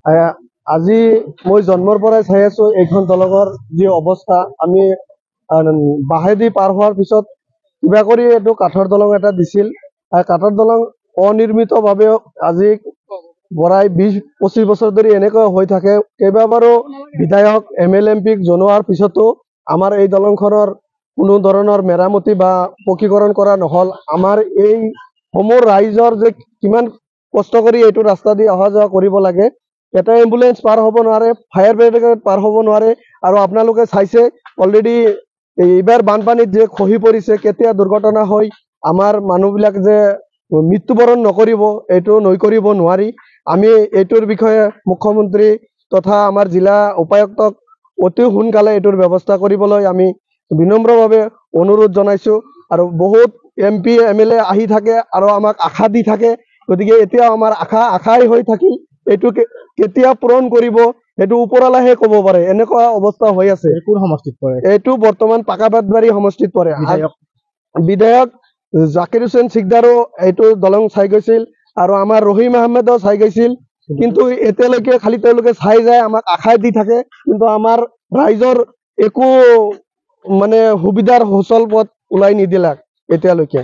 আজি মই জন্মৰ পৰাই চাই আছো এইখন দলঙৰ যি অৱস্থা। আমি বাঁহেদি পাৰ হোৱাৰ পিছত কিবা কৰি এইটো কাঠৰ দলং এটা দিছিল। কাঠৰ দলং অনিৰ্মিতভাৱে আজি বৰাই 20-25 বছৰ ধৰি এনেকৈ হৈ থাকে। কেইবাবাৰো বিধায়ক MLA MPক জনোৱাৰ পিছতো আমাৰ এই দলংখনৰ কোনো ধৰণৰ মেৰামতি বা পকীকৰণ কৰা নহল। আমাৰ এই সমূহ ৰাইজৰ যে কিমান কষ্ট কৰি এইটো ৰাস্তা দি অহা যোৱা কৰিব লাগে। এটা এম্বুলেন্স পাৰ হ'ব নোৱাৰে, ফায়াৰ ব্ৰিগেড পাৰ হ'ব নোৱাৰে। আৰু আপোনালোকে চাইছে অলৰেডি এইবাৰ বানপানীত যে খহি পৰিছে, কেতিয়া দুৰ্ঘটনা হয় আমাৰ মানুহবিলাক যে মৃত্যুবৰণ নকৰিব, এইটো নকৰিব নোৱাৰি। আমি এইটোৰ বিষয়ে মুখ্যমন্ত্ৰী তথা আমাৰ জিলা উপায়ুক্তক অতি সোনকালে এইটোৰ ব্যৱস্থা কৰিবলৈ আমি বিনম্ৰভাৱে অনুৰোধ জনাইছো। আৰু বহুত MP MLA আহি থাকে আৰু আমাক আশা দি থাকে। গতিকে এতিয়া আমাৰ আশাই হৈ থাকিল, এইটো কেতিয়া পূৰণ কৰিব সেইটো ওপৰৱালাহে ক'ব পাৰে। এনেকুৱা অৱস্থা হৈ আছে। কোন সমষ্টিত পৰে? এইটো বৰ্তমান পাকাবাদবাৰী সমষ্টিত পৰে। বিধায়ক জাকিৰ হুছেইন সিকদাৰো এইটো দলং চাই গৈছিল আৰু আমাৰ ৰহিম আহমেদো চাই গৈছিল, কিন্তু এতিয়ালৈকে খালি তেওঁলোকে চাই যায়, আমাক আশাই দি থাকে। কিন্তু আমাৰ ৰাইজৰ একো মানে সুবিধাৰ সুচল পথ ওলাই নিদিলাক এতিয়ালৈকে।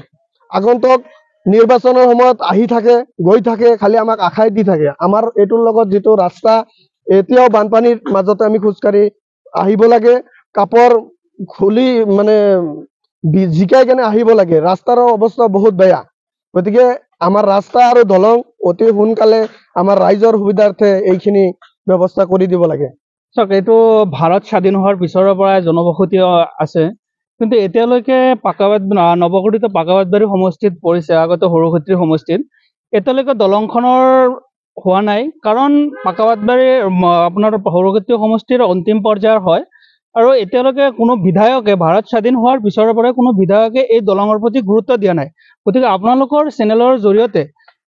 আগন্তুক নিৰ্বাচনৰ সময়ত আহি থাকে, গৈ থাকে, খালি আমাক আশাই দি থাকে। আমাৰ এইটোৰ লগত যিটো ৰাস্তা, এতিয়াও বানপানীৰ মাজতে আমি খোজকাঢ়ি আহিব লাগে, কাপোৰ খুলি মানে জিকাই কেনে আহিব লাগে। ৰাস্তাৰ অৱস্থা বহুত বেয়া। গতিকে আমাৰ ৰাস্তা আৰু দলং অতি সোনকালে আমাৰ ৰাইজৰ সুবিধাৰ্থে এইখিনি ব্যৱস্থা কৰি দিব লাগে। চাওক, এইটো ভাৰত স্বাধীন হোৱাৰ পিছৰ পৰাই জনবসতি আছে, কিন্তু এতিয়ালৈকে নৱগঠিত পাকাবাদবাৰী সমষ্টিত পৰিছে, আগতে সৰুক্ষেত্ৰী সমষ্টিত। এতিয়ালৈকে দলংখনৰ হোৱা নাই, কাৰণ পাকাবাদবাৰী আপোনাৰ সৰুক্ষেত্ৰী সমষ্টিৰ অন্তিম পৰ্যায়ৰ হয়। আৰু এতিয়ালৈকে কোনো বিধায়কে ভাৰত স্বাধীন হোৱাৰ পিছৰ পৰাই কোনো বিধায়কে এই দলঙৰ প্ৰতি গুৰুত্ব দিয়া নাই। গতিকে আপোনালোকৰ চেনেলৰ জৰিয়তে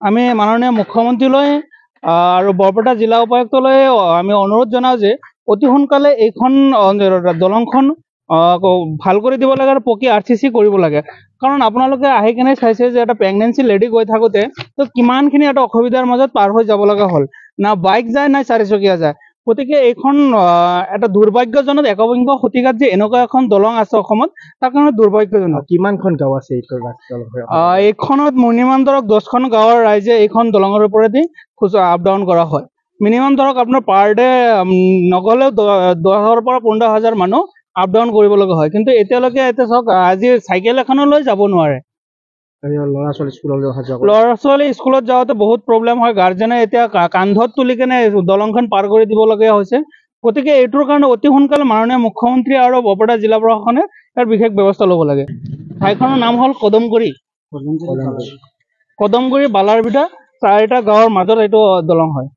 আমি মাননীয় মুখ্যমন্ত্ৰীলৈ আৰু বৰপেটা জিলা উপায়ুক্তলৈ আমি অনুৰোধ জনাওঁ যে অতি সোনকালে এইখন দলংখন ভাল কৰি দিব লাগে আৰু পকী RCC কৰিব লাগে। কাৰণ আপোনালোকে আহি কেনে চাইছে যে এটা প্ৰেগনেঞ্চি লেডি গৈ থাকোঁতে তো কিমানখিনি এটা অসুবিধাৰ মাজত পাৰ হৈ যাব লগা হ'ল। না বাইক যায়, না চাৰিচকীয়া যায়। গতিকে এইখন এটা দুৰ্ভাগ্যজনক, একবিংশ শতিকাত যে এনেকুৱা এখন দলং আছে অসমত, তাৰ কাৰণে দুৰ্ভাগ্যজনক। কিমানখন গাঁও আছে এইখনত মিনিমাম ধৰক 10খন গাঁৱৰ ৰাইজে এইখন দলঙৰ ওপৰেদি আপ ডাউন কৰা হয়। মিনিমাম ধৰক আপোনাৰ পাৰ ডে নগ'লেও 10,000 পৰা 15,000 মানুহ আপ ডাউন কৰিব লগা হয়। কিন্তু এতিয়ালৈকে এতিয়া চাওক, আজি চাইকেল এখনলৈ যাব নোৱাৰে। ল'ৰা ছোৱালী স্কুলত যাওঁতে বহুত প্ৰব্লেম হয়। গাৰ্জেনে এতিয়া কান্ধত তুলি কেনে দলংখন পাৰ কৰি দিবলগীয়া হৈছে। গতিকে এইটোৰ কাৰণে অতি সোনকালে মাননীয় মুখ্যমন্ত্ৰী আৰু বৰপেটা জিলা প্ৰশাসনে ইয়াৰ বিশেষ ব্যৱস্থা ল'ব লাগে। ঠাইখনৰ নাম হ'ল কদমগুৰি বালাৰবিটা, 4টা গাঁৱৰ মাজত এইটো দলং হয়।